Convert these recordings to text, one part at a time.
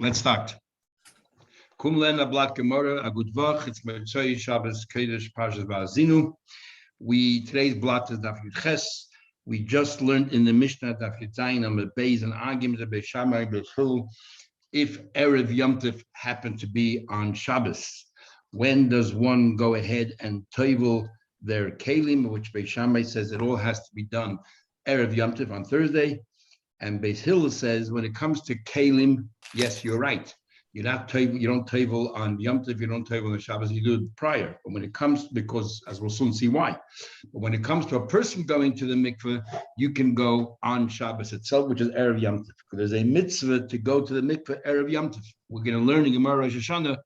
Let's start. Kum lena blat gemara a good vach. It's Beitza Shabbos Kodesh Parshas Va'azinu. Today's blat is Daf Yud Ches. We just learned in the Mishnah Daf Yud Zayin on the Beis and Agim the Beis Shammai Beis Hillel. If Erev Yom Tov happened to be on Shabbos, when does one go ahead and toivel their kelim, which Beis Shammai says it all has to be done Erev Yom Tov on Thursday, and Beis Hillel says when it comes to kelim, yes, you're right. You don't toivel on Yom Tov, you don't toivel on Shabbos, you do it prior. But when it comes, because as we'll soon see why, but when it comes to a person going to the mikveh, you can go on Shabbos itself, which is Erev Yom Tov. There's a mitzvah to go to the mikveh Erev Yom Tov. We're going to learn in Gemara Rosh Hashanah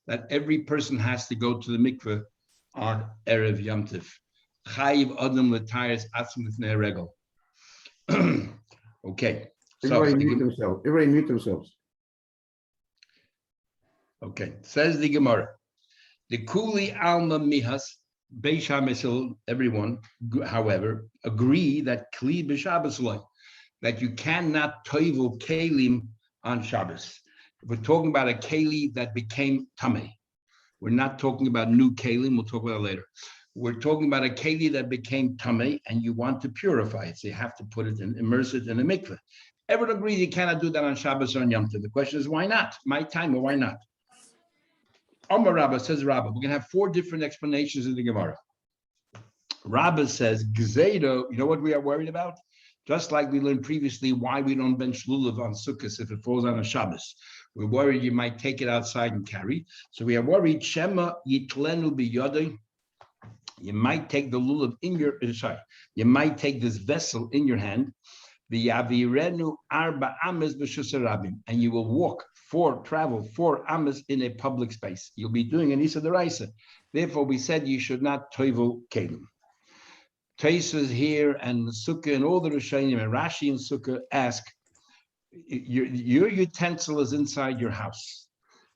that every person has to go to the mikveh on Erev Yom Tov. Chayiv Adam l'tayres atzum l'fnei regel. Okay. Everybody mute themselves. Okay. Says the Gemara. The Kuli Alma Mihas, Beis Shammai, everyone, however, agree that Kli b'Shabbos loy, that you cannot toivel kelim on Shabbos. We're talking about a keli that became tamei. We're not talking about new kelim. We'll talk about it later. We're talking about a keli that became tamei, and you want to purify it, so you have to put it in, immerse it in a mikveh. Everyone agrees you cannot do that on Shabbos or on Yom Tov. The question is, why not? My time, or why not? Omar Rabbah says, Rabbah. We're going to have four different explanations in the Gemara. Rabbah says, Gzeiro, you know what we are worried about? Just like we learned previously why we don't bench lulav on Sukkot if it falls on a Shabbos. We're worried you might take it outside and carry. So we are worried, Shema yitlenu biyodei. You might take the lulav in your, you might take this vessel in your hand, the yavirenu arba ames b'shusar rabim, and you will travel 4 ames in a public space. You'll be doing an isa deraisa. Therefore, we said you should not toivel kelim. Taisas here and Sukkah and all the Rishonim and Rashi and Sukkah ask, your utensil is inside your house.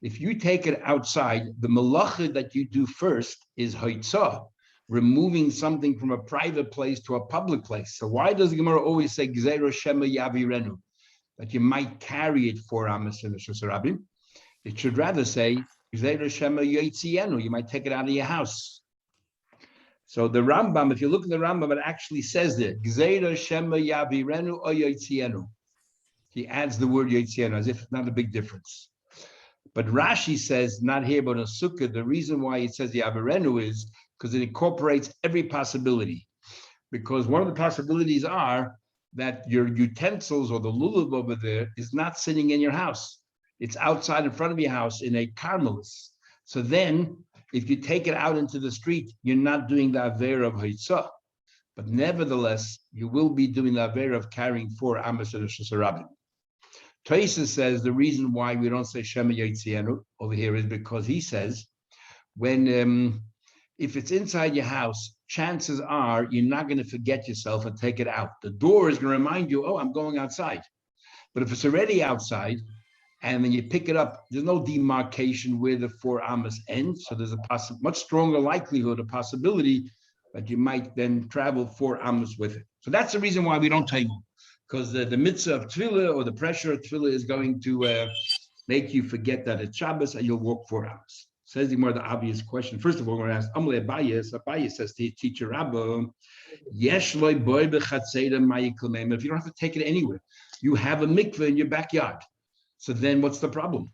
If you take it outside, the malacha that you do first is hoitzah, removing something from a private place to a public place. So why does the Gemara always say Gzeiro Shema Yavirenu? That you might carry it 4 amas in the Shusarabim. It should rather say Gzeiro Shema Yoitzienu. You might take it out of your house. So the Rambam, if you look at the Rambam, it actually says there Gzeiro Shema Yavirenu or Yoitzienu. He adds the word Yoitzienu as if it's not a big difference. But Rashi says not here, but in Sukkah. The reason why it says Yavirenu is because it incorporates every possibility. Because one of the possibilities are that your utensils or the lulav over there is not sitting in your house. It's outside in front of your house in a karmelis. So then, if you take it out into the street, you're not doing the aver of haitzah. But nevertheless, you will be doing the aver of carrying 4 amas of shusarabim. Tosafos says the reason why we don't say Shema Yotzienu over here is because he says, when if it's inside your house, chances are you're not going to forget yourself and take it out. The door is going to remind you, oh, I'm going outside. But if it's already outside, and then you pick it up, there's no demarcation where the 4 amas end. So there's a much stronger likelihood, a possibility that you might then travel 4 amas with it. So that's the reason why we don't table, because the mitzvah of tefillah or the pressure of tefillah is going to make you forget that it's Shabbos and you'll walk 4 amas. Says the more the obvious question. First of all, we're going to ask Amalei Abaye. Abaye says to teacher Rabba, Yesh loy boy bechatzeda mayiklmeim. If you don't have to take it anywhere, you have a mikveh in your backyard. So then, what's the problem?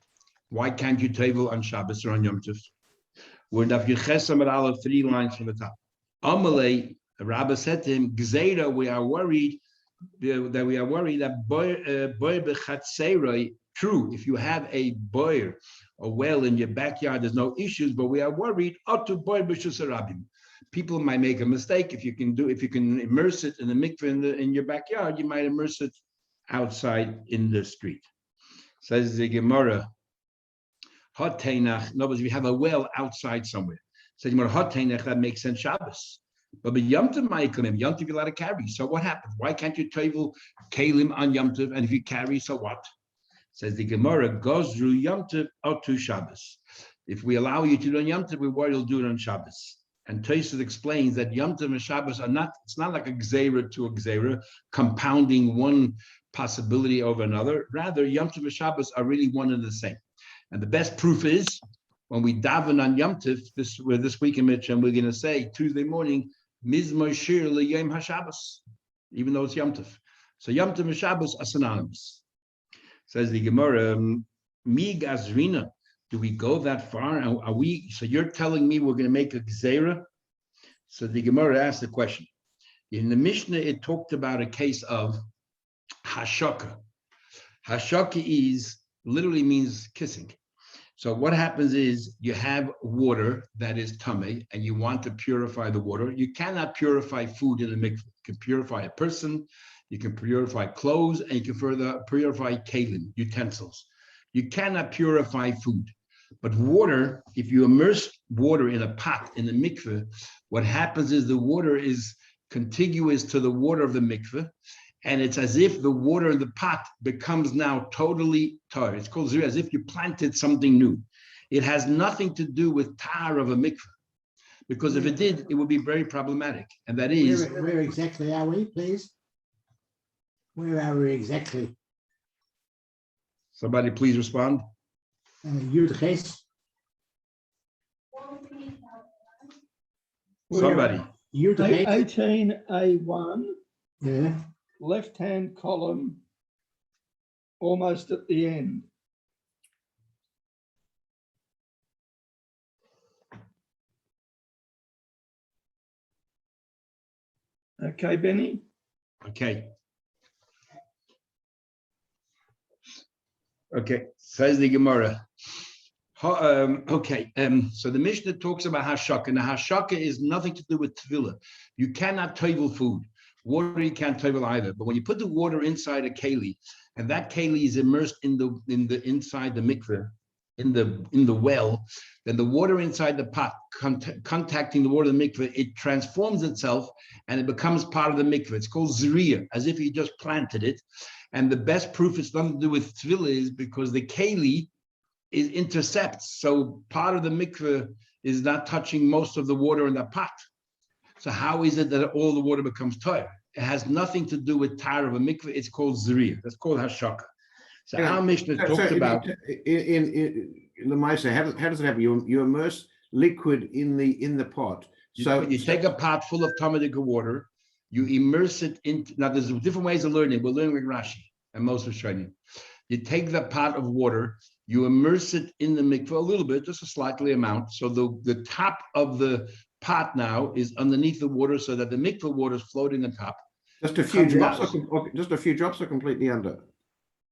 Why can't you toivel on Shabbos or on Yom Tov? We're in Daf Yud Ches Amud Aleph, 3 lines from the top. Amalei, Rabba said to him, Gzeira, we are worried that boy bechatzera. True, if you have a boyer, a well in your backyard, there's no issues, but we are worried. People might make a mistake. If you can immerse it in the mikveh in your backyard, you might immerse it outside in the street. Says the Gemara, hot teinach. In other words, if you have a well outside somewhere, says Gemara, hot teinach, that makes sense Shabbos. But Yom Tov, Yom Tov you're allowed to carry. So what happens? Why can't you toivel kelim on Yom Tov? And if you carry, so what? Says the Gemara, Gozru Yom Tov Otu Shabbos. If we allow you to do on Yom Tov, we worry you'll do it on Shabbos. And Tosafos explains that Yom Tov and Shabbos are not, it's not like a gzeira to a gzeira, compounding one possibility over another. Rather, Yom Tov and Shabbos are really one and the same. And the best proof is when we daven on Yom Tov this week in Mitzvah, we're going to say Tuesday morning, Mizmor Shir LeYom HaShabbos, even though it's Yom Tov. So Yom Tov and Shabbos are synonymous. Says the Gemara, Mi Gazrina, do we go that far? Are we? So you're telling me we're going to make a Gzeira? So the Gemara asked the question. In the Mishnah, it talked about a case of Hashaka. Hashaka literally means kissing. So what happens is you have water that is tummy and you want to purify the water. You cannot purify food in a mikveh. You can purify a person, you can purify clothes, and you can further purify kalim, utensils. You cannot purify food. But water, if you immerse water in a pot, in a mikveh, what happens is the water is contiguous to the water of the mikveh, and it's as if the water in the pot becomes now totally tar. It's called zira, as if you planted something new. It has nothing to do with tar of a mikveh, because if it did, it would be very problematic. And that is... Where exactly are we, please? Where are we exactly? Somebody please respond. Yud Ches. Somebody. Yud Ches. 18A1. Yeah. Left-hand column, almost at the end. Okay, Benny? Okay. Okay, says the Gemara. So the Mishnah talks about hashaka, and the hashaka is nothing to do with tefillah. You cannot tevel food. Water you can't tevel either. But when you put the water inside a keli, and that keli is immersed in the inside the mikveh, in the well, then the water inside the pot contacting the water of the mikveh, it transforms itself and it becomes part of the mikveh. It's called zriya, as if you just planted it. And the best proof it's nothing to do with tefillah is because the keli intercepts. So part of the mikveh is not touching most of the water in the pot. So how is it that all the water becomes tar? It has nothing to do with tar of a mikveh. It's called zriya. That's called hashaka. So our Mishnah talked about in the Maisa. How does it happen? You immerse liquid in the pot. So you take a pot full of Talmudic water, you immerse it in. Now there's different ways of learning. We're learning with Rashi and Moses training. You take the pot of water, you immerse it in the mikveh a little bit, just a slightly amount. So the top of the pot now is underneath the water, so that the mikveh water is floating on top. Just a few drops. Just a few drops are completely under.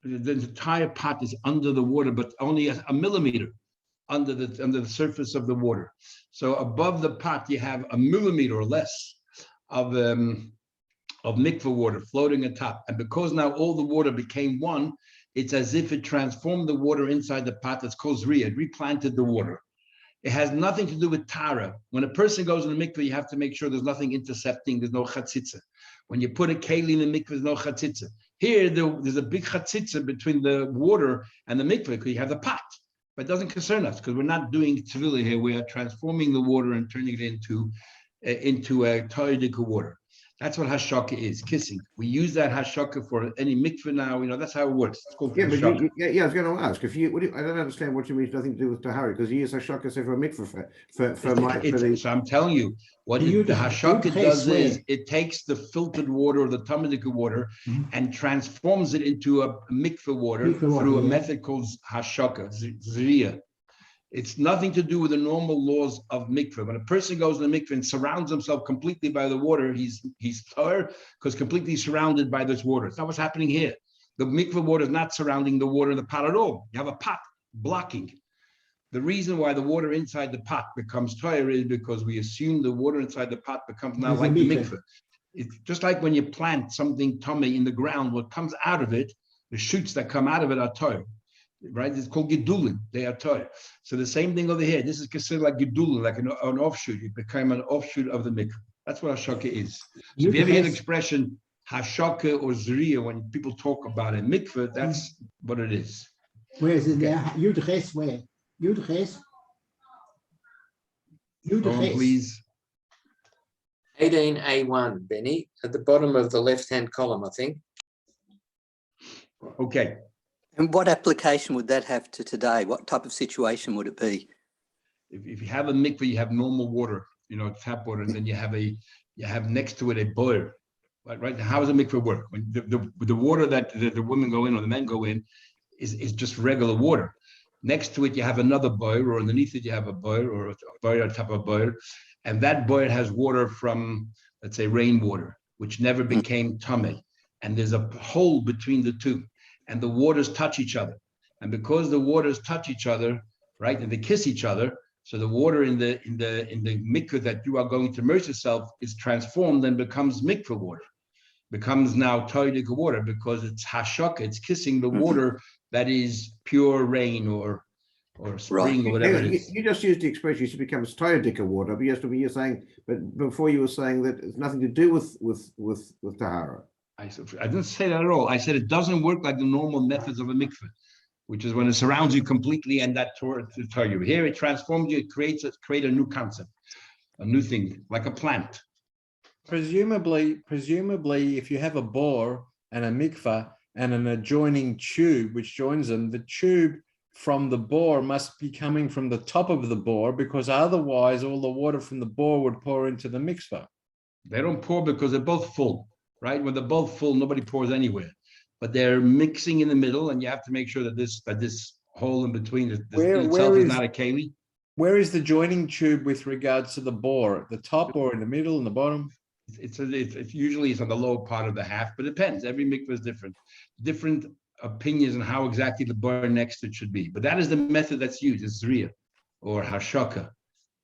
The entire pot is under the water, but only a millimeter under the surface of the water. So above the pot, you have a millimeter or less of mikveh water floating on top. And because now all the water became one, it's as if it transformed the water inside the pot. That's called zriya. It replanted the water. It has nothing to do with tara. When a person goes in the mikveh, you have to make sure there's nothing intercepting. There's no chatzitza. When you put a keli in the mikveh, there's no chatzitza. Here, there's a big chatzitza between the water and the mikveh because you have the pot. But it doesn't concern us because we're not doing tevilah here. We are transforming the water and turning it into a Torah water. That's what hashaka is, kissing. We use that hashaka for any mikveh now. That's how it works. It's called hashaka. I was going to ask I don't understand what you mean. Nothing to do with tahari because you use hashaka for a mikveh So I'm telling you, what the hashaka does is it takes the filtered water or the Talmudic water and transforms it into a mikveh water through a method called hashaka, zriya. It's nothing to do with the normal laws of mikveh. When a person goes in the mikveh and surrounds himself completely by the water, he's tar because completely surrounded by this water. It's not what's happening here. The mikveh water is not surrounding the water in the pot at all. You have a pot blocking. The reason why the water inside the pot becomes tar is because we assume the water inside the pot becomes now like the mikveh. It's just like when you plant something tummy in the ground, what comes out of it, the shoots that come out of it are tar. Right, it's called gedulin. They are Torah. So the same thing over here. This is considered like gedulin, like an offshoot. It became an offshoot of the mikveh. That's what hashaka is. So if you ever hear the expression hashaka or zriya when people talk about a mikveh, that's what it is. Where is it there? Yud Ches, where? Yud Ches. Please. 18A1, Benny, at the bottom of the left-hand column, I think. Okay. And what application would that have to today? What type of situation would it be? If you have a mikveh, you have normal water, tap water, and then you have next to it a boil. Right? How does a mikveh work? When the water that the women go in or the men go in is just regular water. Next to it, you have another boil, or underneath it, you have a boil, or a boil on top of a boil. And that boil has water from, let's say, rainwater, which never became tameh. And there's a hole between the two. And the waters touch each other. And because the waters touch each other, right, and they kiss each other, so the water in the mikveh that you are going to immerse yourself is transformed and becomes mikveh water. Becomes now toidik water because it's hashaka, it's kissing the water that is pure rain or spring or whatever it is. You just used the expression it becomes toidik water, but you're saying, but before you were saying that it's nothing to do with tahara. I didn't say that at all. I said it doesn't work like the normal methods of a mikveh, which is when it surrounds you completely and that to tell you. Here it transforms you, it creates a new concept, a new thing, like a plant. Presumably, if you have a bore and a mikveh and an adjoining tube which joins them, the tube from the bore must be coming from the top of the bore, because otherwise all the water from the bore would pour into the mikveh. They don't pour because they're both full, right? When they're both full, nobody pours anywhere. But they're mixing in the middle, and you have to make sure that this hole in between itself is not a keli. Where is the joining tube with regards to the bore? At the top or in the middle and the bottom? It's usually on the lower part of the half, but it depends. Every mikveh is different. Different opinions on how exactly the bore next to it should be. But that is the method that's used. It's zriya or hashaka.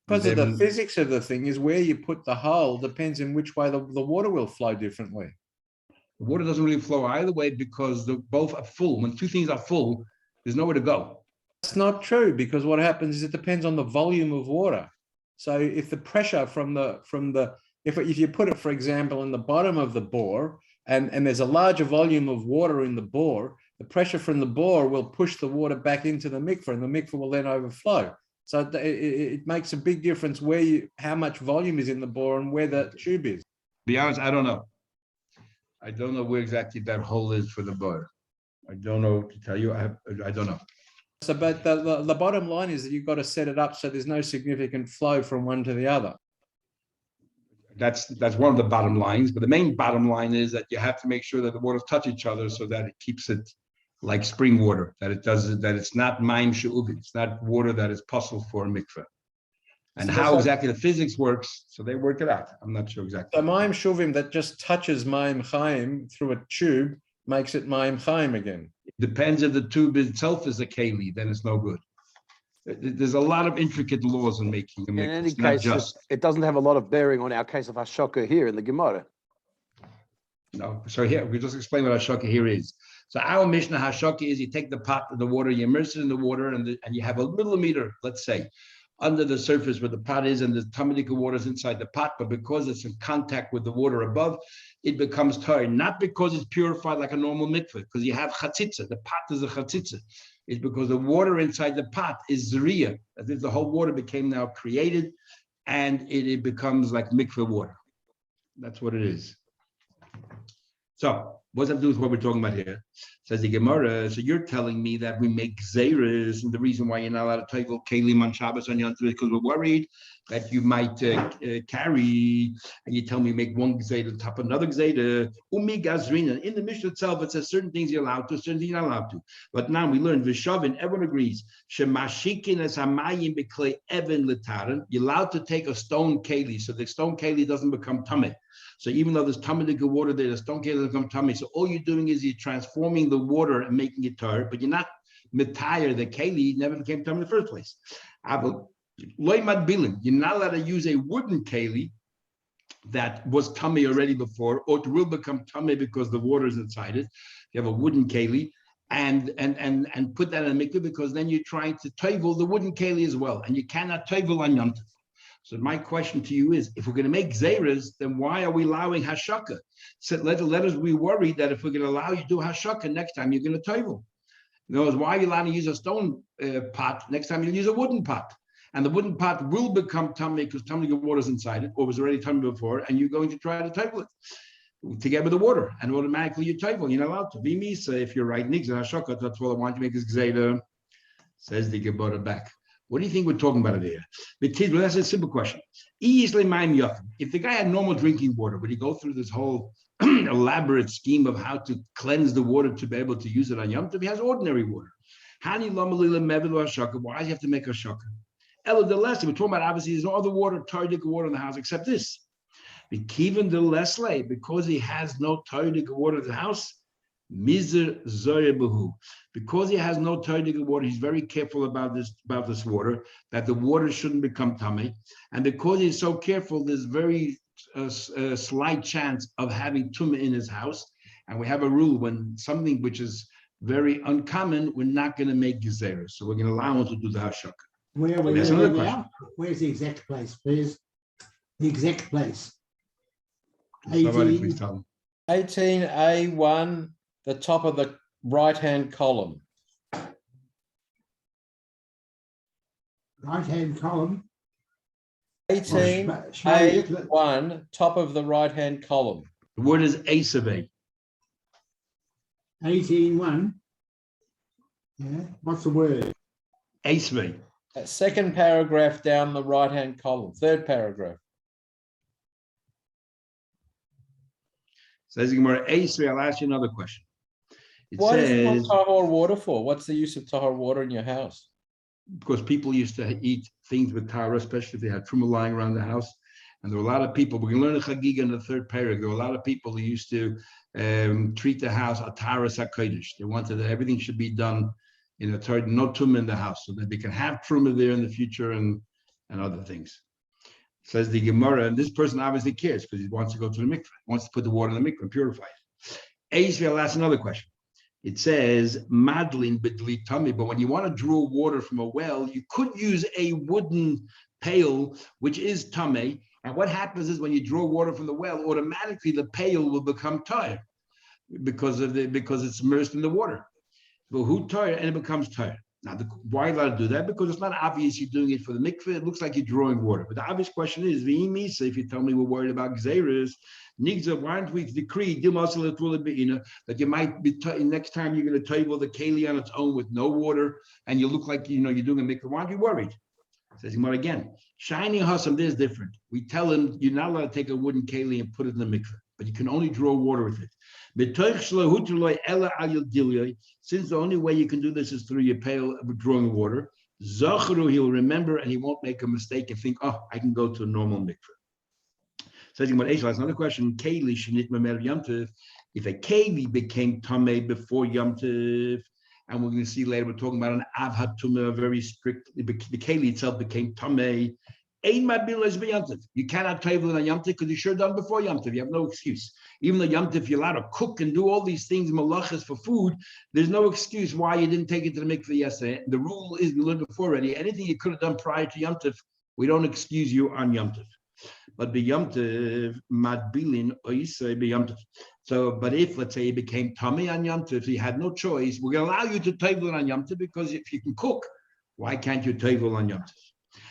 Because of the physics of the thing is where you put the hole depends in which way the water will flow differently. The water doesn't really flow either way because both are full. When two things are full, there's nowhere to go. That's not true, because what happens is it depends on the volume of water. So if the pressure if you put it, for example, in the bottom of the bore and there's a larger volume of water in the bore, the pressure from the bore will push the water back into the mikveh, and the mikveh will then overflow. So it makes a big difference how much volume is in the bore and where the tube is. To be honest, I don't know. I don't know where exactly that hole is for the bore. I don't know to tell you. I don't know. So, but the bottom line is that you've got to set it up so there's no significant flow from one to the other. That's one of the bottom lines, but the main bottom line is that you have to make sure that the waters touch each other so that it keeps it like spring water, that it's not maim she'uvi, it's not water that is possible for a mikveh. And so how exactly the physics works, so they work it out. I'm not sure exactly. So maim shuvim that just touches maim chaim through a tube makes it maim chaim again. It depends if the tube itself is a keli, then it's no good. There's a lot of intricate laws in making a mikveh. In any case, it doesn't have a lot of bearing on our case of Hashoka here in the Gemara. No, so here we just explain what Hashoka here is. So our Mishnah Hashoka is you take the pot of the water, you immerse it in the water, and you have a millimeter, let's say, under the surface where the pot is, and the Talmudic water is inside the pot, but because it's in contact with the water above, it becomes tar. Not because it's purified like a normal mikveh, because you have chatzitza. The pot is a chatzitza. It's because the water inside the pot is zriya. As if the whole water became now created, and it becomes like mikveh water. That's what it is. So, what does that do with what we're talking about here? Says the Gemara, so you're telling me that we make gzeiros, and the reason why you're not allowed to take kelim on Shabbos on Yom Tov is because we're worried that you might carry, and you tell me make one gzeira on top of another gzeira. Umi gazrina. In the Mishnah itself, it says certain things you're allowed to, certain things you're not allowed to. But now we learn Vishavin, everyone agrees. Shemashikin es hamayim beklei even litaran. You're allowed to take a stone keli, so the stone keli doesn't become tameh. So even though there's Talmudic water there, the stone keli doesn't become tameh. So all you're doing is you're transforming the water and making it tar, but you're not mitayar. The keli never became tameh in the first place. You're not allowed to use a wooden keli that was tameh already before, or it will become tameh because the water is inside it. You have a wooden keli and put that in a mikveh, because then you're trying to tovel the wooden keli as well, and you cannot tovel on Yom Tov. So my question to you is, if we're going to make gzeiros, then why are we allowing hashaka? So let us be worried that if we're going to allow you to do hashaka, next time you're going to tovel. In other words, why are you allowed to use a stone pot? Next time you'll use a wooden pot. And the wooden pot will become tameh because tameh water is inside it, or was already tameh before, and you're going to try to tovel it. together with the water, and automatically you're toivel. You're not allowed to. V'misa, if you're right, nigzer hashaka, that's all I want to make this gzeira. Says the Gemara back. What do you think we're talking about it here? That's a simple question. If the guy had normal drinking water, would he go through this whole elaborate scheme of how to cleanse the water to be able to use it on Yom Tov? He has ordinary water. Why does he have to make a shaka? We're talking about, obviously, there's no other water, Tardik water in the house except this. Because he has no Tardik water in the house, because he has no Tardik water, he's very careful about this water, that the water shouldn't become tummy. And because he's so careful, there's very slight chance of having tumah in his house. And we have a rule, when something which is very uncommon, we're not going to make gezerah. So we're going to allow him to do the hashaka. Where are we That's another living question. now? Where's the exact place, please? The exact place. Somebody 18. please tell him. 18A1, the top of the right-hand column. Right-hand column. 18A1, top of the right-hand column. The word is asave. 18.1. Yeah, what's the word? Asave. Second paragraph down the right-hand column, third paragraph. Says the Gemara, asave. I'll ask you another question. It What is says, tahor water for? What's the use of tahor water in your house? because people used to eat things with tara, especially if they had truma lying around the house. And there were a lot of people, we're going to learn a chagiga in the third paragraph. There were a lot of people who used to treat the house a tara sakodesh. They wanted that everything should be done in a third, no truma in the house, so that they can have truma there in the future and other things. Says the Gemara, and this person obviously cares because he wants to go to the mikveh, wants to put the water in the mikveh and purify it. I'll ask another question. It says madlin bidli tummy, but when you want to draw water from a well, you could use a wooden pail, which is tummy. And what happens is when you draw water from the well, automatically the pail will become tired because it's immersed in the water. But who tired and it becomes tired. Now, why are you allowed to do that? Because it's not obvious you're doing it for the mikveh. It looks like you're drawing water. But the obvious question is, so if you tell me we're worried about gzeiras, nigza, why don't we decree that you might be next time you're going to table the keli on its own with no water, and you look like you're doing a mikveh. Why aren't you worried? Says Gemara again. Shining Hassam, there's different. We tell him you're not allowed to take a wooden keli and put it in the mikveh, but you can only draw water with it. Since the only way you can do this is through your pail of drawing water, he'll remember and he won't make a mistake and think, oh, I can go to a normal mikveh. So that's another question. If a keli became tameh before Yom Tov, and we're going to see later, we're talking about an avhat tumah, very strict. The keli itself became tameh. You cannot table it on Yom Tov because you sure done before Yom Tov. You have no excuse. Even though Yom Tov, you're allowed to cook and do all these things, malachas for food, there's no excuse why you didn't take it to the mikveh yesterday. The rule is, we learned before already, anything you could have done prior to Yom Tov, we don't excuse you on Yom Tov. But be Yom Tov, madbilin, oisei be Yom Tov. So, but if, let's say, you became tummy on Yom Tov, you had no choice, we're going to allow you to table it on Yom Tov because if you can cook, why can't you table on Yom Tov?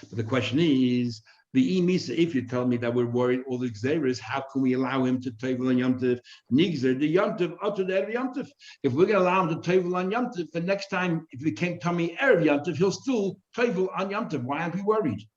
But the question is, if you tell me that we're worried all the gzeiras, how can we allow him to table on Yom Tov? Nigzer the Yom Tov utter the Yom Tov. If we're going to allow him to table on Yom Tov, the next time if he became tummy erev Yom Tov, he'll still table on Yom Tov. Why aren't we worried?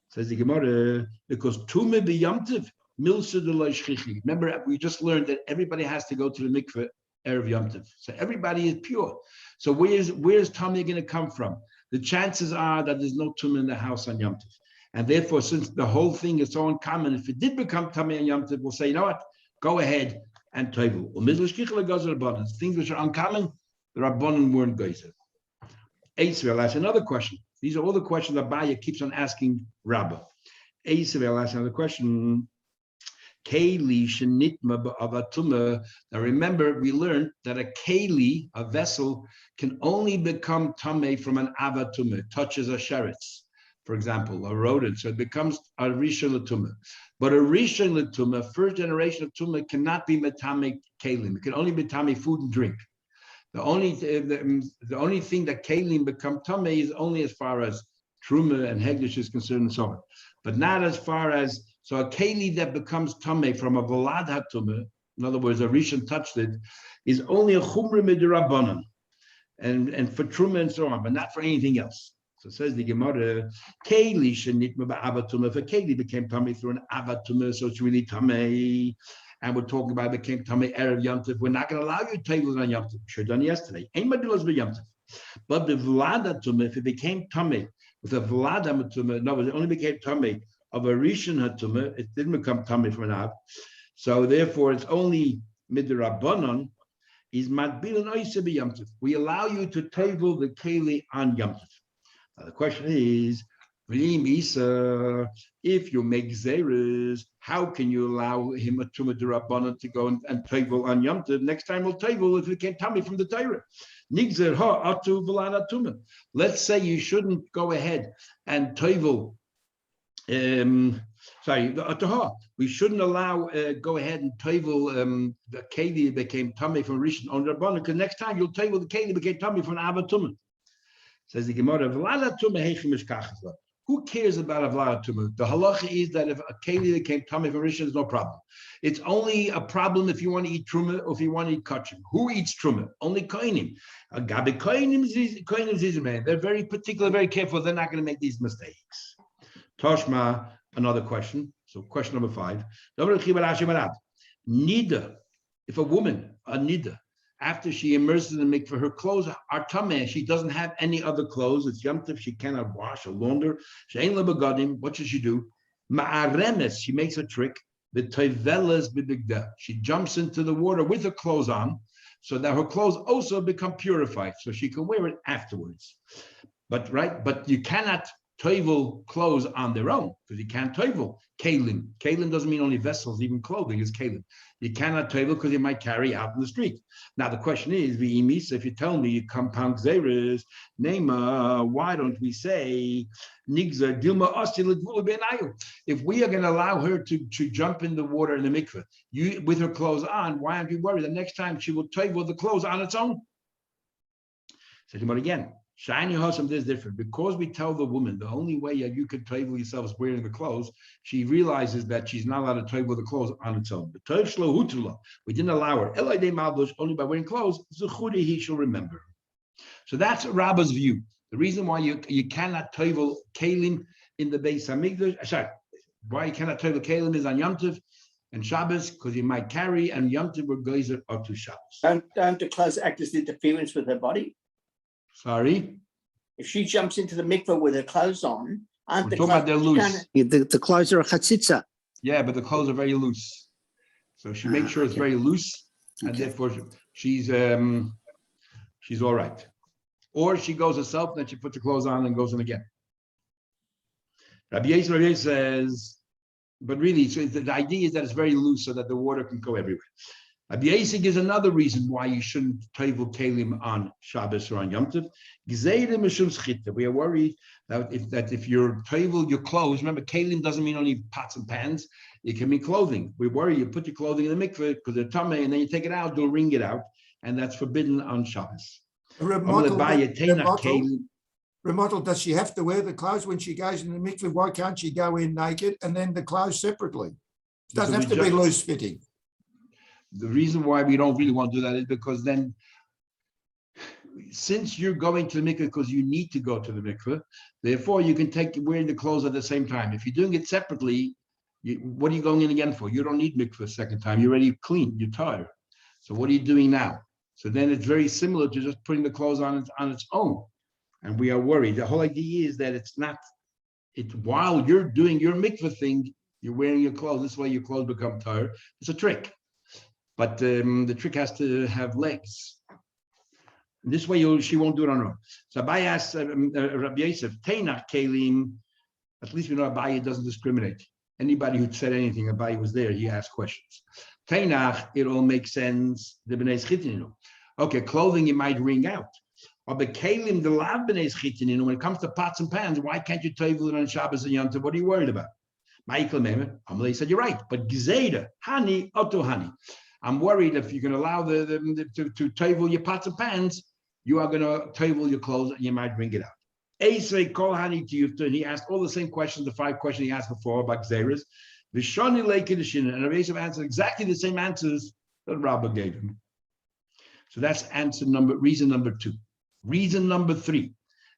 Says the Gemara, because tume be Yom Tov milsa de lo shchichi. Remember, we just learned that everybody has to go to the mikveh erev Yom Tov, so everybody is pure. So where's tummy going to come from? The chances are that there's no tumah in the house on Yom Tov. And therefore, since the whole thing is so uncommon, if it did become tumah on Yom Tov, we'll say, you know what, go ahead and table. Things which are uncommon, the Rabbanan weren't geyser. I'll ask another question. These are all the questions that Baya keeps on asking Rabbah. I'll ask another question. Keli shenitma ba'avatuma. Now remember, we learned that a keli, a vessel, can only become tameh from an avatuma. It touches a sheretz, for example, a rodent, so it becomes a rishon l'tumah. But a rishon l'tumah, first generation of tumah, cannot be metame kelim. It can only be metame food and drink. The only thing that kelim become tameh is only as far as truma and hegdish is concerned and so on, but not as far as So a keli that becomes tameh from a vlad hatumah, in other words, a rishon touched it, is only a chumra midrabanan, and for truma and so on, but not for anything else. So it says the Gemara, keli shenitma ba'avatumah. If a keli became tameh through an avatumah, so it's really tameh. And we're talking about became tameh erev yomtiv. We're not going to allow you to table it on yomtiv. Should have done yesterday. Ain't madilas b'yomtiv. But the vlada tumah, if it became tameh with a vlada tumah, no, it only became tameh of a rishon hatumah. It didn't become tameh from an av. So therefore, it's only midrabanan. Is matbilan oisa b'yomtiv. We allow you to table the keli on yomtiv. Now the question is, if you make zeres, how can you allow him a tumah derabbanan to go and table on Yom Tov? Next time we'll table if it can't tell me from the Torah. Nigzer ha atu v'lana tumah. Let's say you shouldn't go ahead and table. We shouldn't allow go ahead and table the keli that became tummy from Rishon on Rabbanan, because next time you'll table the keli became tummy from Abba Tumah. Says the Gemara, who cares about Avlada Tumah? The halacha is that if a keli that came tummy from Rishon is no problem. It's only a problem if you want to eat truma or if you want to eat kachim. Who eats truma? Only kohenim. Gabi kohenim zizman. They're very particular, very careful. They're not going to make these mistakes. Toshma, another question. So question number 5. Nida, if a woman, a nida, after she immerses in the mikveh, her clothes are tameh. She doesn't have any other clothes. It's Yom Tov. She cannot wash or launder. She'ein la begadim. What should she do? Ma'aremes. She makes a trick. B'toivelas b'bigdah. She jumps into the water with her clothes on, so that her clothes also become purified, so she can wear it afterwards. But you cannot toivel clothes on their own, because you can't toivel kalim. Kalim doesn't mean only vessels, even clothing is kalim. You cannot toivel because you might carry out in the street. Now the question is, if you tell me you compound zeres, nema, why don't we say nigzer dilma osil? If we are going to allow her to jump in the water in the mikveh, with her clothes on, why aren't you worried? The next time she will toivel the clothes on its own. Say to him again. Shiny Hossam is different, because we tell the woman the only way you can toivel yourself is wearing the clothes. She realizes that she's not allowed to toivel the clothes on its own. We didn't allow her only by wearing clothes. He shall remember. So that's Rabba's view. The reason why you cannot toivel kalim in the Beis Hamikdash. Sorry, why you cannot toivel kalim is on Yom Tov and Shabbos, because you might carry, and Yom Tov were geyser or to Shabbos. Don't the clothes act as interference with her body? Sorry? If she jumps into the mikveh with her clothes on, We're talking about they're loose. The clothes are a chatzitza. Yeah, but the clothes are very loose. So she makes sure it's very loose, and therefore she's all right. Or she goes herself, then she puts the clothes on and goes in again. Rabbi Yisrael says, but really, so the idea is that it's very loose so that the water can go everywhere. Rabbi Yisrael gives another reason why you shouldn't toivel kalim on Shabbos or on Yom Tov. We are worried that if you're toivel your clothes, remember kalim doesn't mean only pots and pans, it can mean clothing. We worry you put your clothing in the mikveh because they're tameh, and then you take it out, they'll wring it out, and that's forbidden on Shabbos. Remodel, does she have to wear the clothes when she goes in the mikveh? Why can't she go in naked and then the clothes separately? It doesn't have to be loose fitting. The reason why we don't really want to do that is because then, since you're going to the mikveh because you need to go to the mikveh, therefore you can take wearing the clothes at the same time. If you're doing it separately, what are you going in again for? You don't need mikveh a second time. You're already clean. You're tired. So what are you doing now? So then it's very similar to just putting the clothes on its own. And we are worried. The whole idea is that while you're doing your mikveh thing, you're wearing your clothes. This way your clothes become tired. It's a trick. But the trick has to have legs. This way she won't do it on her own. So Abaye asks Rabbi Yosef, Teinach Kelim, at least we know Abaye doesn't discriminate. Anybody who said anything, Abaye was there, he asked questions. Teinach, it all makes sense. Okay, clothing you might wring out. But Kelim, the lav b'nei schitinin, when it comes to pots and pans, why can't you toivel it on Shabbos and Yom Tov? What are you worried about? Amalei said, you're right, but Gzeida, Hani, Oto Hani. I'm worried if you can allow to toivel your pots and pans, you are going to toivel your clothes and you might bring it out. Eisvei kol hani to you. He asked all the same questions, the 5 questions he asked before about Xeris. Vishani Lekidishin, and Rabbi Yosef answered exactly the same answers that Rabbah gave him. So that's reason number 2. Reason number 3.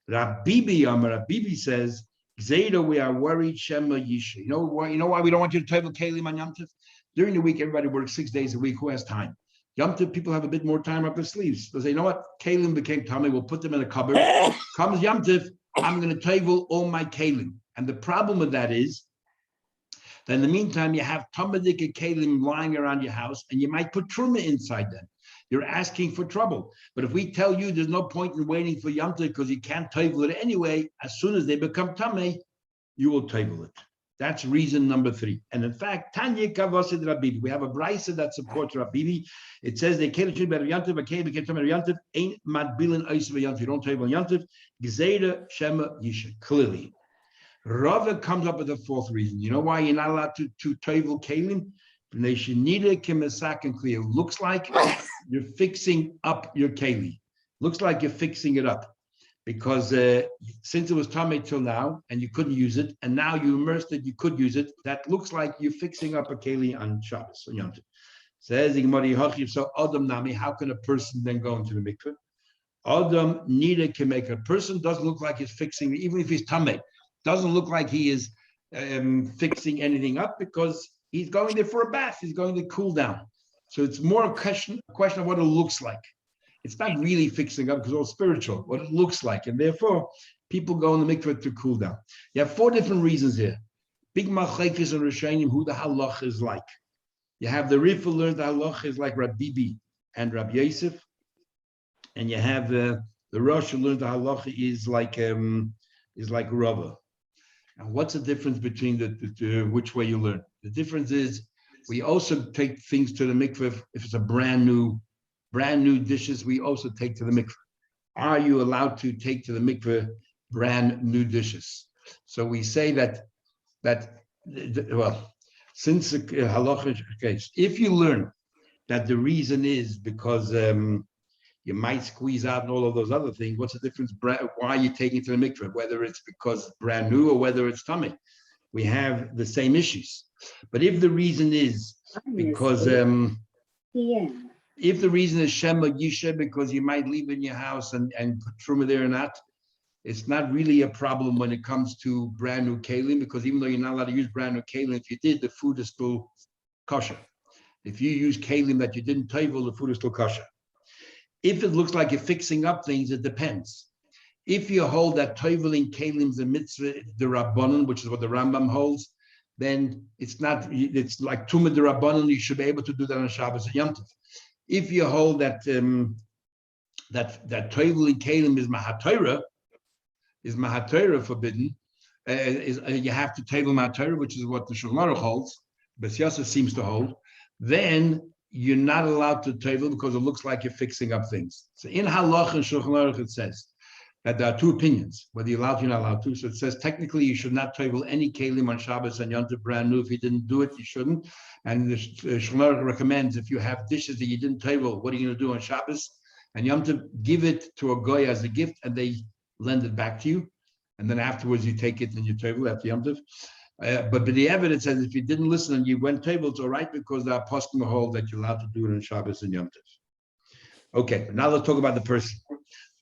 Rabbibi says, Zeta, we are worried, Shema Yisha. You know why we don't want you to table Kalim on Yom Tov? During the week, everybody works 6 days a week. Who has time? Yom Tov, people have a bit more time up their sleeves. They say, you know what? Kalim became tummy. We'll put them in a cupboard. Comes Yom Tov, I'm going to table all my Kalim. And the problem with that is that in the meantime, you have Tamadik Kalim lying around your house, and you might put Truma inside them. You're asking for trouble. But if we tell you there's no point in waiting for Yom Tov because you can't table it anyway, as soon as they become Tameh, you will table it. That's reason number 3. And in fact, Tanya Kavasid Rabbibi, we have a brisa that supports Rabbibi. It says they can't treat better Yom Tov, but can't become Yom Tov, ain't madbilin oisiv Yom Tov. You don't table Yom Tov. Gzeira Shema Yisha. Clearly. Rava comes up with a 4th reason. You know why you're not allowed to table Kalim? Clear. Looks like you're fixing up your Kali. Looks like you're fixing it up. Because since it was Tameh till now, and you couldn't use it, and now you immersed it, you could use it, that looks like you're fixing up a Kali on Shabbos, on Yom Tov. Says the Gemara, so Adam Nami, how can a person then go into the mikveh? Adam neither can make a person doesn't look like he's fixing, even if he's Tameh, doesn't look like he is fixing anything up because he's going there for a bath, he's going to cool down. So it's more a question of what it looks like. It's not really fixing up because it's all spiritual, what it looks like. And therefore, people go in the mikveh to cool down. You have 4 different reasons here. Big machlekes and Rishonim, who the halach is like. You have the Rif who learned the halach is like Rabbibi and Rabbi Yosef. And you have the Rosh who learned the halach is like Rava. And what's the difference between the which way you learn? The difference is we also take things to the mikveh if it's a brand new dishes, we also take to the mikveh. Are you allowed to take to the mikveh brand new dishes? So we say that since the halachic case, if you learn that the reason is because you might squeeze out and all of those other things, what's the difference? Why are you taking it to the mikveh? Whether it's because it's brand new or whether it's tummy, we have the same issues. But if the reason is because if the reason is Shema Yisha, because you might leave in your house and put Truma there or not, it's not really a problem when it comes to brand new kalim, because even though you're not allowed to use brand new kalim, if you did, the food is still kosher. If you use kalim that you didn't table, the food is still kosher. If it looks like you're fixing up things, it depends. If you hold that toiveling kalim is a mitzvah, the rabbanon, which is what the Rambam holds, then it's like Tumah the rabbanon, you should be able to do that on Shabbos and Yom Tov. If you hold that that toiveling kalim is mahatayra forbidden, you have to table mahatayra, which is what the Shulchan Aruch holds, but Yosef seems to hold, then you're not allowed to table because it looks like you're fixing up things. So in Halach and Shulchan Aruch it says that there are 2 opinions, whether you're allowed to or not allowed to. So it says technically you should not table any kalim on Shabbos and Yom Tov brand new. If you didn't do it, you shouldn't. And the Shulchan Aruch recommends if you have dishes that you didn't table, what are you going to do on Shabbos and Yom Tov? Give it to a goy as a gift, and they lend it back to you. And then afterwards you take it and you table after Yom Tov. But the evidence says if you didn't listen and you went table, it's all right because the apostle hold that you're allowed to do it on Shabbos and Yom Tov. Okay, now let's talk about the person.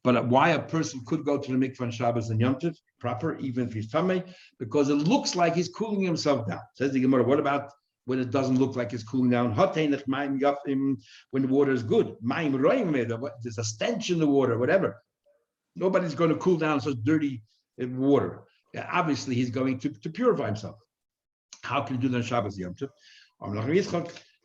But why a person could go to the mikveh on Shabbos and Yom Tov proper, even if he's tamei, because it looks like he's cooling himself down. Says the Gemara. What about when it doesn't look like he's cooling down? When the water is good, there's a stench in the water, whatever. Nobody's going to cool down such dirty water. Yeah, obviously, he's going to purify himself. How can you do that on Shabbos Yom Tov?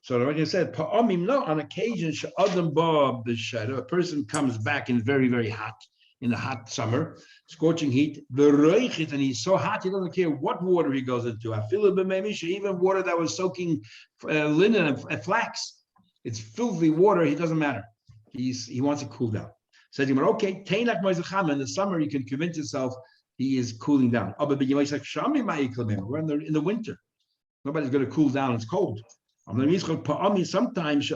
So like I said, on occasion, a person comes back in very, very hot, in the hot summer, scorching heat, and he's so hot, he doesn't care what water he goes into. Even water that was soaking linen and flax. It's filthy water, he doesn't matter. He wants to cool down. Says, okay, in the summer, you can convince yourself he is cooling down. We're in the winter. Nobody's going to cool down, it's cold. Sometimes a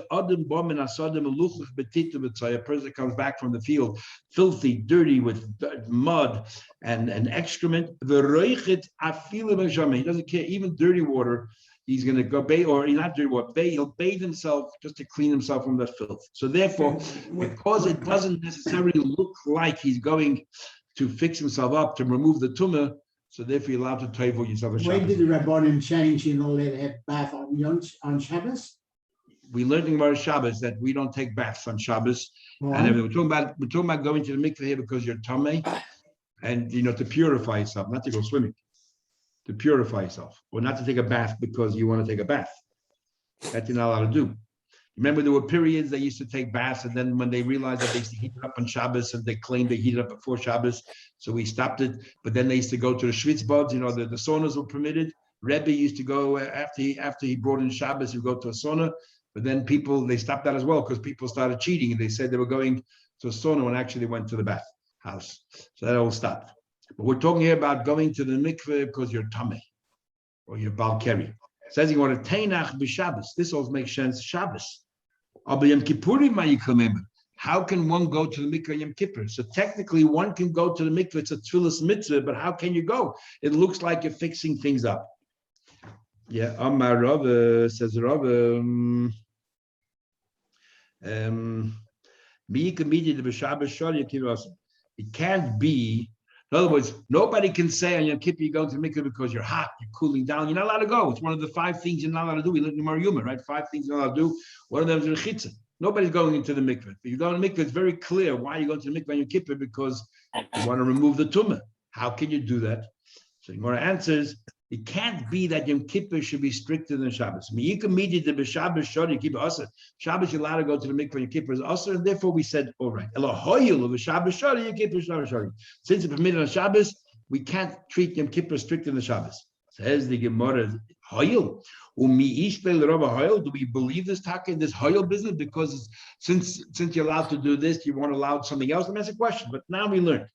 person comes back from the field filthy, dirty with mud and excrement. He doesn't care, even dirty water he's going to go bathe, or he's not doing what bathe. He'll bathe himself just to clean himself from the filth. So therefore, because it doesn't necessarily look like he's going to fix himself up to remove the tumor, so therefore you're allowed to toivel yourself a When did Shabbos. the Rabbanim change in all that have bath on Shabbos? We learned in Gemara Shabbos that we don't take baths on Shabbos. Why? And we're talking about going to the mikveh here because you're tamei, and to purify yourself, not to go swimming, to purify yourself, or not to take a bath because you want to take a bath. That you're not allowed to do. Remember, there were periods they used to take baths, and then when they realized that they used to heat it up on Shabbos, and they claimed they heated up before Shabbos, so we stopped it. But then they used to go to the schwitzbads, the saunas were permitted. Rebbe used to go after he brought in Shabbos, he would go to a sauna. But then they stopped that as well because people started cheating, and they said they were going to a sauna when actually they went to the bath house. So that all stopped. But we're talking here about going to the mikveh because you're tamei or you're balkeri. It says you want to teinach b'Shabbos. This also makes sense. Shabbos. How can one go to the mikveh Yom Kippur? So technically, one can go to the mikveh. It's a tefillas mitzvah, but how can you go? It looks like you're fixing things up. Yeah, Amar Rava says Rava. It can't be. In other words, nobody can say on Yom Kippur you're going to the mikveh because you're hot, you're cooling down. You're not allowed to go. It's one of the 5 things you're not allowed to do. We live in Mariuma, right? 5 things you're not allowed to do. One of them is the chitza. Nobody's going into the mikveh. If you go to the mikveh, it's very clear why you go to the mikveh on Yom Kippur because you want to remove the tumah. How can you do that? So Gemara answers, it can't be that Yom Kippur should be stricter than Shabbos. Shabbos, you're allowed to go to the mikveh. Yom Kippur is also, and therefore we said, all right. Since it's permitted on Shabbos, we can't treat Yom Kippur stricter than Shabbos. Says the Gemara, Hoyel. Do we believe this taka in this Hoyel business? Because since you're allowed to do this, you want to allow something else? That's a question. But now we learned.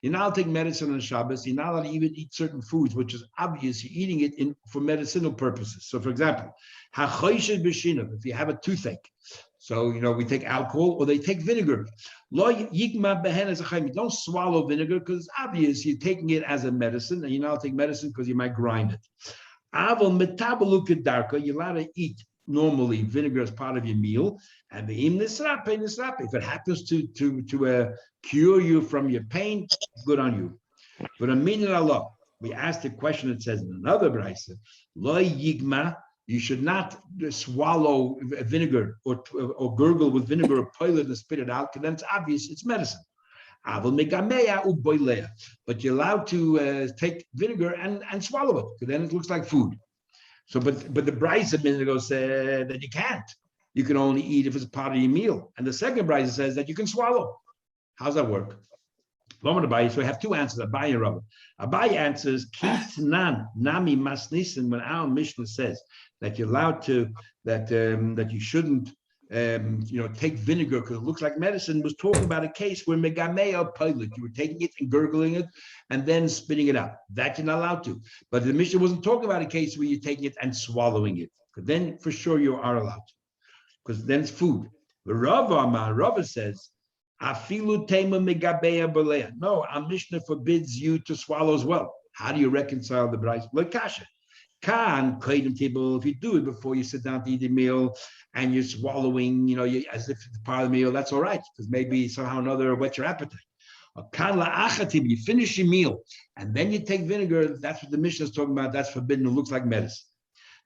You're not allowed to take medicine on Shabbos. You're not allowed to even eat certain foods, which is obvious. You're eating it for medicinal purposes. So, for example, if you have a toothache, so we take alcohol or they take vinegar. Don't swallow vinegar because it's obvious you're taking it as a medicine, and you're not allowed to take medicine because you might grind it. You're allowed to eat normally vinegar as part of your meal, and if it happens to cure you from your pain, good on you. But Allah, we asked a question. It says in another brayse, lo yigma, you should not swallow vinegar or gurgle with vinegar or toilet and spit it out, because then it's obvious it's medicine. But you're allowed to take vinegar and swallow it, because then it looks like food. So, but the brayse a minute ago said that you can't. You can only eat if it's part of your meal. And the second brayse says that you can swallow. How's that work? So we have 2 answers. Abai and Rabba. Abai answers, Kitnan nami masnisin, when our Mishnah says that you're allowed to, that you shouldn't take vinegar because it looks like medicine, was talking about a case where megamea pilot, you were taking it and gurgling it and then spitting it out. That you're not allowed to. But the Mishnah wasn't talking about a case where you're taking it and swallowing it. Because then for sure you are allowed to. Because then it's food. The Rava says, Afilu tema megabeya belea. No, our Mishnah forbids you to swallow as well. How do you reconcile the brayse? Like kasha. Can table, if you do it before you sit down to eat the meal and you're swallowing, as if it's part of the meal, that's all right, because maybe somehow or another whet your appetite. You finish your meal and then you take vinegar. That's what the Mishnah is talking about. That's forbidden. It looks like medicine.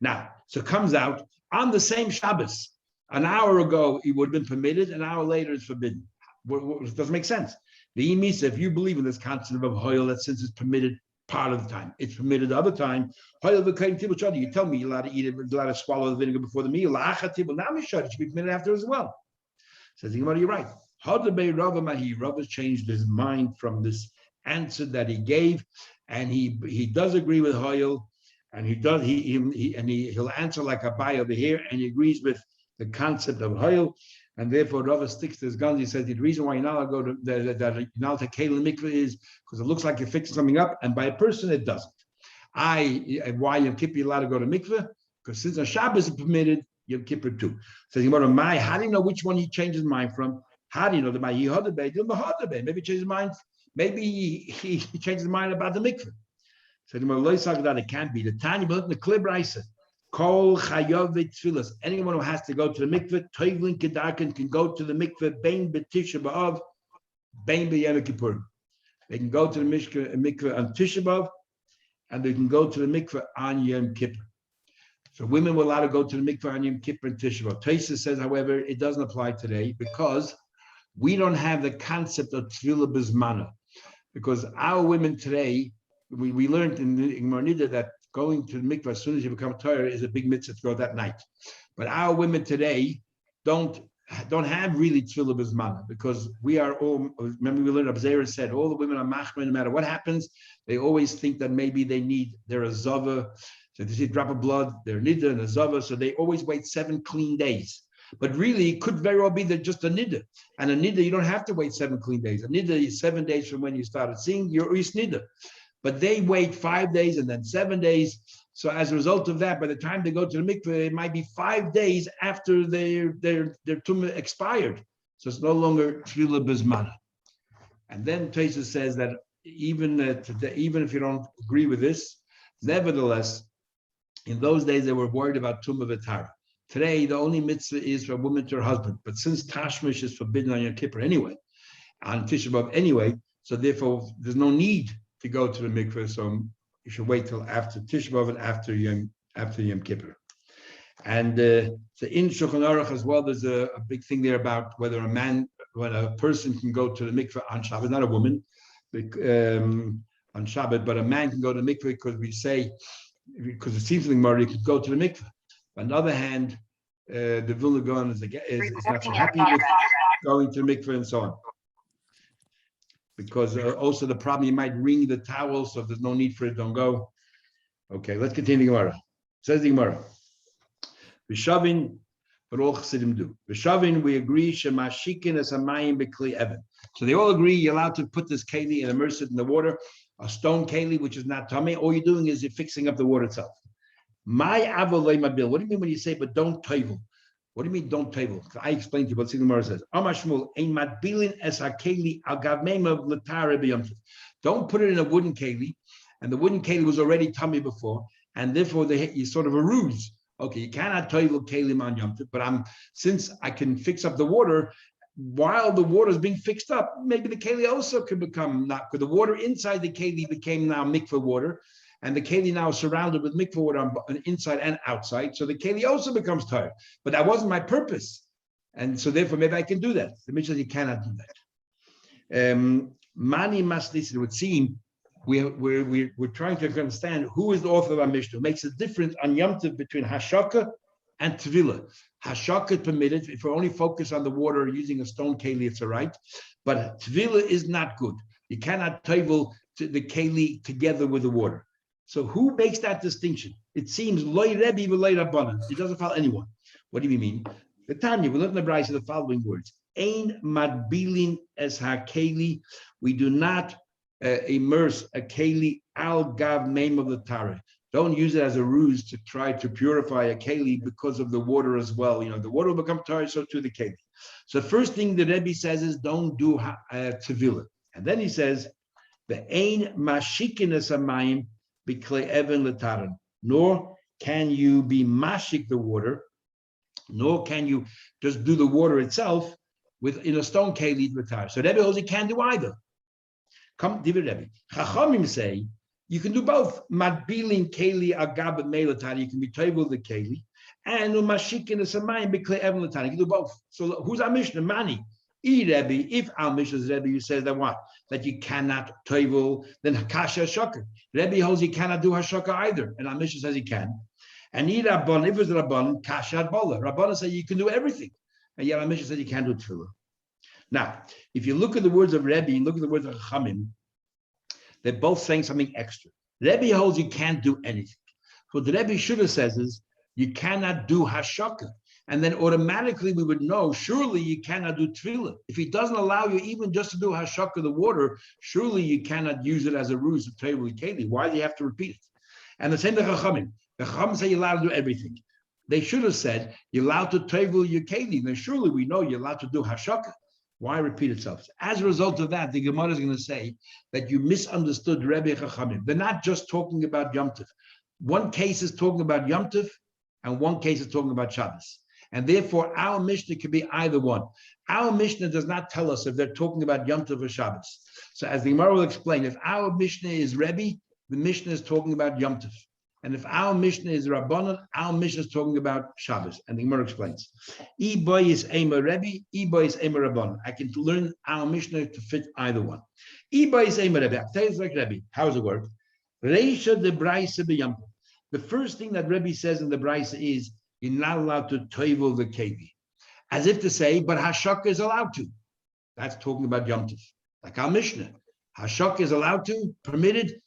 Now, so it comes out on the same Shabbos. An hour ago, it would have been permitted. An hour later, it's forbidden. It doesn't make sense. The Imisa, if you believe in this concept of hoil, that since it's permitted part of the time, it's permitted the other time. You tell me you're allowed to eat it, you're allowed to swallow the vinegar before the meal. Now it should be permitted after as well. Says you're right. Rava changed his mind from this answer that he gave, and he does agree with hoil, and he'll answer like Abai over here, and he agrees with the concept of hoil. And therefore, Rava sticks to his guns. He says the reason why you're not allowed to go to now to Kalim mikveh is because it looks like you're fixing something up, and by a person it doesn't. Why Yom Kippur you're allowed to go to mikveh? Because since a Shabbos is permitted, Yom Kippur too. So how do you know which one he changed his mind from? How do you know that my maybe he changed his mind? Maybe he changed his mind about the mikveh. So it can't be the Tanya, but the clear brayse. Kol chayav tefillas. Anyone who has to go to the mikveh, toivlin kedarkin, can go to the mikveh bein b'tisha b'av, bein b'yom kippur. They can go to the mikveh on Tisha B'av, and they can go to the mikveh on Yom Kippur. So women were allowed to go to the mikveh on Yom Kippur and Tisha B'av. Taisa says, however, it doesn't apply today because we don't have the concept of tefillah b'zmana. Because our women today, we learned in Marnida that going to the mikveh as soon as you become Torah is a big mitzvah to go that night. But our women today don't have really tefillah b'zmana because we are all, remember we learned, Abzera said, all the women are machmer, no matter what happens, they always think that maybe they need, they're a zava, so if they see a drop of blood, they're nida and a zava, so they always wait 7 clean days. But really, it could very well be that just a nida. And a nida, you don't have to wait 7 clean days. A nida is 7 days from when you started seeing your is nida. But they wait 5 days and then 7 days. So as a result of that, by the time they go to the mikveh, it might be 5 days after their tumah expired. So it's no longer tefillah b'zmana. And then Taisa says that even if you don't agree with this, nevertheless, in those days they were worried about tumah v'tara. Today, the only mitzvah is for a woman to her husband. But since Tashmish is forbidden on Yom Kippur anyway, on Tisha B'av anyway, so therefore there's no need to go to the mikveh. So you should wait till after Tisha B'av and after Yom Kippur. And so in Shulchan Aruch as well, there's a big thing there about whether a person can go to the mikveh on Shabbat, not a woman, on Shabbat, but a man can go to the mikveh because it seems like Mari could go to the mikveh. On the other hand, the Vilna Gaon is not so happy with going to the mikveh and so on. Because also the problem, you might wring the towel, so if there's no need for it, don't go. Okay, let's continue the Gemara. Says the Gemara. V'shavin, but all Chassidim do. V'shavin, we agree, shemashikin es hamayim b'kli even. So they all agree you're allowed to put this keli and immerse it in the water, a stone keli, which is not tummy. All you're doing is you're fixing up the water itself. My avolei mabil. What do you mean when you say, but don't tovel? What do you mean don't tovel? I explained to you what the Gemara says. Amar Shmuel, ein madbilin es hakeli al gavmeim of l'tare b'yom tov. Don't put it in a wooden keli, and the wooden keli was already tummy before, and therefore you sort of a ruse. Okay, you cannot tovel kelim on yom tov, but since I can fix up the water, while the water is being fixed up, maybe the keli also could become not, because the water inside the keli became now mikveh water. And the keli now is surrounded with mikveh water on inside and outside. So the keli also becomes tired. But that wasn't my purpose. And so therefore, maybe I can do that. The Mishnah says you cannot do that. Mani Maslis, it would seem we're trying to understand who is the author of our Mishnah. It makes a difference on Yom Tov between Hashaka and Tevilah. Hashaka is permitted. If we only focus on the water using a stone keli, it's all right. But Tevilah is not good. You cannot tevel the keli together with the water. So who makes that distinction? It seems loy Rebbe v'loy Rabbanan. It doesn't follow anyone. What do you mean? The Tanya, we learn in the Brayso the following words: Ein madbilin es hakeli. We do not immerse a keli al gav name of the tare. Don't use it as a ruse to try to purify a keli because of the water as well. You know, the water will become tare, so too the keli. So the first thing the Rebbe says is don't do tevilah, and then he says the ein mashikin es hamayim. Nor can you be mashik the water, nor can you just do the water itself in a stone keli l'tar. So Rebbe holds you can't do either. Come, Divrei Rebbe. Chachamim say you can do both. Madbilin keli agab meilatar. You can be table the keli and mashikin the samayim b'klei even l'tar. You can do both. So who's our Mishnah? Mani. Rebbe, if our Mishnah's Rebbe, you say that what? That you cannot tovel, then Hakasha Shaka. Rebbe holds you cannot do Hashaka either, and our Mishnah says he can. And Rabban, if it's Rabban, Kasha Bola. Rabban say you can do everything, and yet our Mishnah says you can't do tefillah. Now, if you look at the words of Rebbe and look at the words of Chachamim, they're both saying something extra. Rebbe holds you can't do anything. What the Rebbe should have says is you cannot do Hashaka. And then automatically we would know, surely you cannot do tefillah. If he doesn't allow you even just to do hashaka the water, surely you cannot use it as a ruse of tevel keli. Why do you have to repeat it? And the same the Chachamim. The Chachamim say you're allowed to do everything. They should have said you're allowed to tevel your keli. Then surely we know you're allowed to do hashaka. Why repeat itself? As a result of that, the Gemara is going to say that you misunderstood Rebbe Chachamim. They're not just talking about Yom Tov. One case is talking about Yom Tov, and one case is talking about Shabbos. And therefore, our Mishnah could be either one. Our Mishnah does not tell us if they're talking about Yom Tov or Shabbos. So as the Gemara will explain, if our Mishnah is Rebbe, the Mishnah is talking about Yom Tov. And if our Mishnah is Rabbanan, our Mishnah is talking about Shabbos. And the Gemara explains. E-boy is Ema Rebbe, E-boy is Ema Rabbanan. I can learn our Mishnah to fit either one. E-boy is Ema Rebbe. I'll tell you it's like Rebbe. How does it work? Reisha de Braisa be Yom Tov. The first thing that Rebbe says in the Braisa is, you're not allowed to toivel the kevi. As if to say, but Hashaka is allowed to. That's talking about Yom Tov. Like our Mishnah. Hashaka is allowed to, permitted.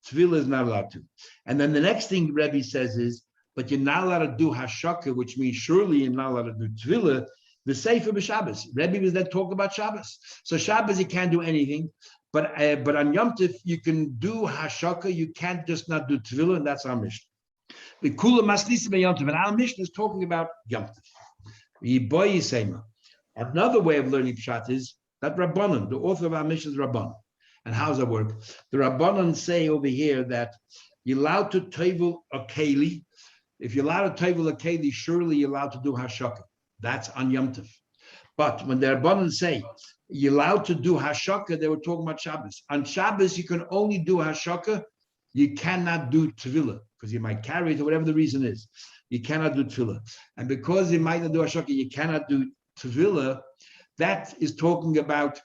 Tefillah is not allowed to. And then the next thing Rebbe says is, but you're not allowed to do Hashaka, which means surely you're not allowed to do Tefillah, the Sefer b'Shabbos. Rebbe was then talking about Shabbos. So Shabbos, you can't do anything. But on Yom Tov, you can do Hashaka. You can't just not do Tefillah, and that's our Mishnah. The Kula Maslisa Yom Tov, and our Mishnah is talking about Yom Tov. Another way of learning Pshat is that Rabbanan, the author of our Mishnah is Rabbanan. And how does that work? The Rabbanan say over here that you're allowed to tovel a keli. If you're allowed to tovel a keli, surely you're allowed to do Hashaka. That's on Yom Tov. But when the Rabbanan say you're allowed to do Hashaka, they were talking about Shabbos. On Shabbos, you can only do Hashaka. You cannot do Tefillah, because you might carry it or whatever the reason is. You cannot do Tefillah. And because you might not do Hashaka, you cannot do Tefillah, that is talking about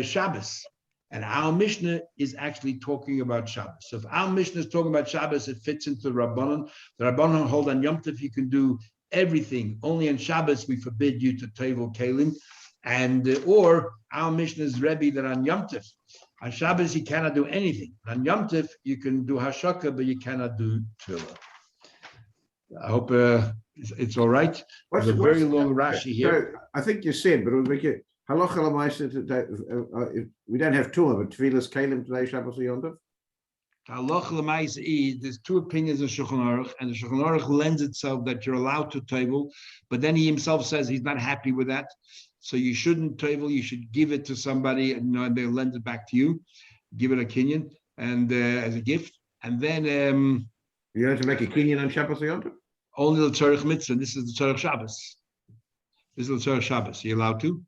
Shabbos. And our Mishnah is actually talking about Shabbos. So if our Mishnah is talking about Shabbos, it fits into the Rabbanan. The Rabbanan hold on Yom Tov, you can do everything. Only on Shabbos, we forbid you to tovel kelim. And or our Mishnah is Rebbe that on Yom Tov, on Shabbos, you cannot do anything. On Yom Tov, you can do Hashaka, but you cannot do Tefillah. I hope it's all right. There's a very long Rashi here. So I think you said, but it would make it halacha l'maisa today. We don't have two, but tefillas kalim today Shabbos or Yom Tov. Halacha l'maisa is there's two opinions of Shulchan Aruch, and the Shulchan Aruch lends itself that you're allowed to tovel, but then he himself says he's not happy with that. So you shouldn't tovel, you should give it to somebody, and they'll lend it back to you, give it a kinyan and as a gift, and then You have to make a kinyan on Shabbos or Yom Tov? only the tzarich mitzvah. This is the tzarich Shabbos. This is the tzarich Shabbos. You're allowed to,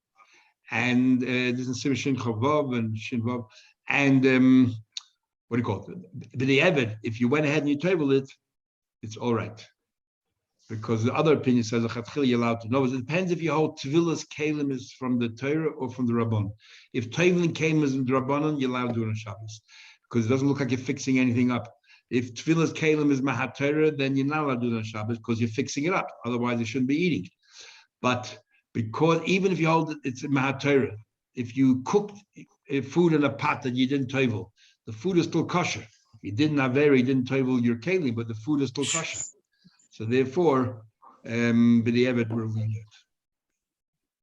and this is Shin Chavav and Shin Vav, and what do you call it? The Eved. If you went ahead and you tovel it, it's all right. Because the other opinion says you're allowed to. No, it depends if you hold Tevilas Kalim is from the Torah or from the Rabban. If Tevilas Kalim is in the Rabbanon, you're allowed to do it on Shabbos. Because it doesn't look like you're fixing anything up. If Tevilas Kalim is Mahat Torah, then you're not allowed to do it on Shabbos because you're fixing it up. Otherwise, you shouldn't be eating. But because even if you hold it, it's Mahat Torah. If you cooked food in a pot that you didn't tovel, the food is still kosher. You didn't aver, you didn't tovel your kalim, but the food is still kosher. So therefore, b'di'evet we're lenient.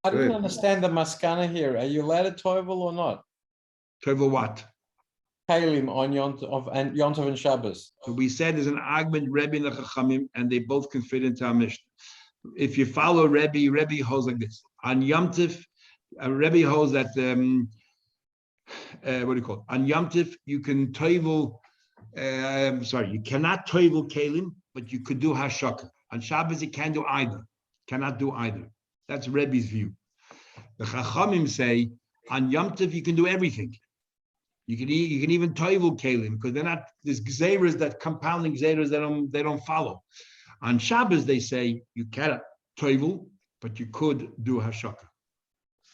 I didn't Good. understand the maskana here. Are you allowed to tovel or not? Tovel what? Kalim on Yom Tov and Shabbos. So we said there's an argument, Rebbe and the Chachamim, and they both can fit into our Mishnah. If you follow Rebbe holds like this. On Yom Tov, Rebbe holds that, what do you call it? On Yom Tov, you can tovel, you cannot tovel kalim, but you could do hashaka. On Shabbos, you can't do either. Cannot do either. That's Rebbe's view. The Chachamim say, on Yom Tov, you can do everything. You can even tovel kalim, because they're not, there's gzeras that compounding gzeras they don't follow. On Shabbos, they say you cannot tovel, but you could do hashaka.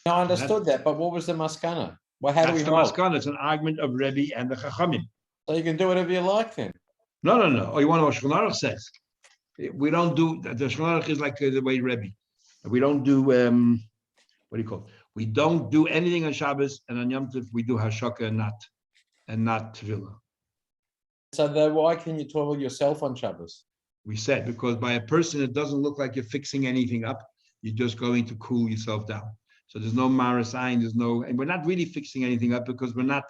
No, I understood that, but what was the maskana? Well, how do we That's the hold? maskana. It's an argument of Rebbe and the Chachamim. So you can do whatever you like then. No. Oh, you want to know what Shulchan Aruch says? We don't do, the Shulchan Aruch is like the way Rebbe. We don't do, what do you call it? We don't do anything on Shabbos, and on Yom Tov, we do hashaka and not tevilah. So then why can you tovel yourself on Shabbos? We said, because by a person, it doesn't look like you're fixing anything up. You're just going to cool yourself down. So there's no marasayin, and we're not really fixing anything up because we're not,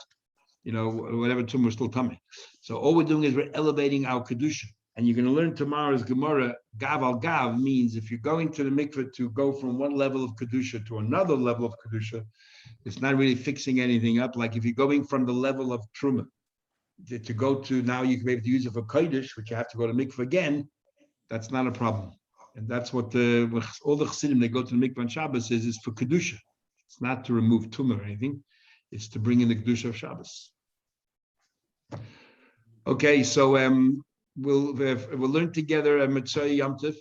whatever tumor is still coming. So all we're doing is we're elevating our kedusha. And you're going to learn tomorrow's Gemara, gav al gav means if you're going to the mikveh to go from one level of kedusha to another level of kedusha, it's not really fixing anything up. Like if you're going from the level of truma to go to now, you can be able to use it for kodesh, which you have to go to mikveh again. That's not a problem. And that's what all the Chassidim, they go to the mikvah on Shabbos is for Kedusha. It's not to remove tumor or anything. It's to bring in the Kedusha of Shabbos. Okay, so we'll learn together Mitzvah Yom Tov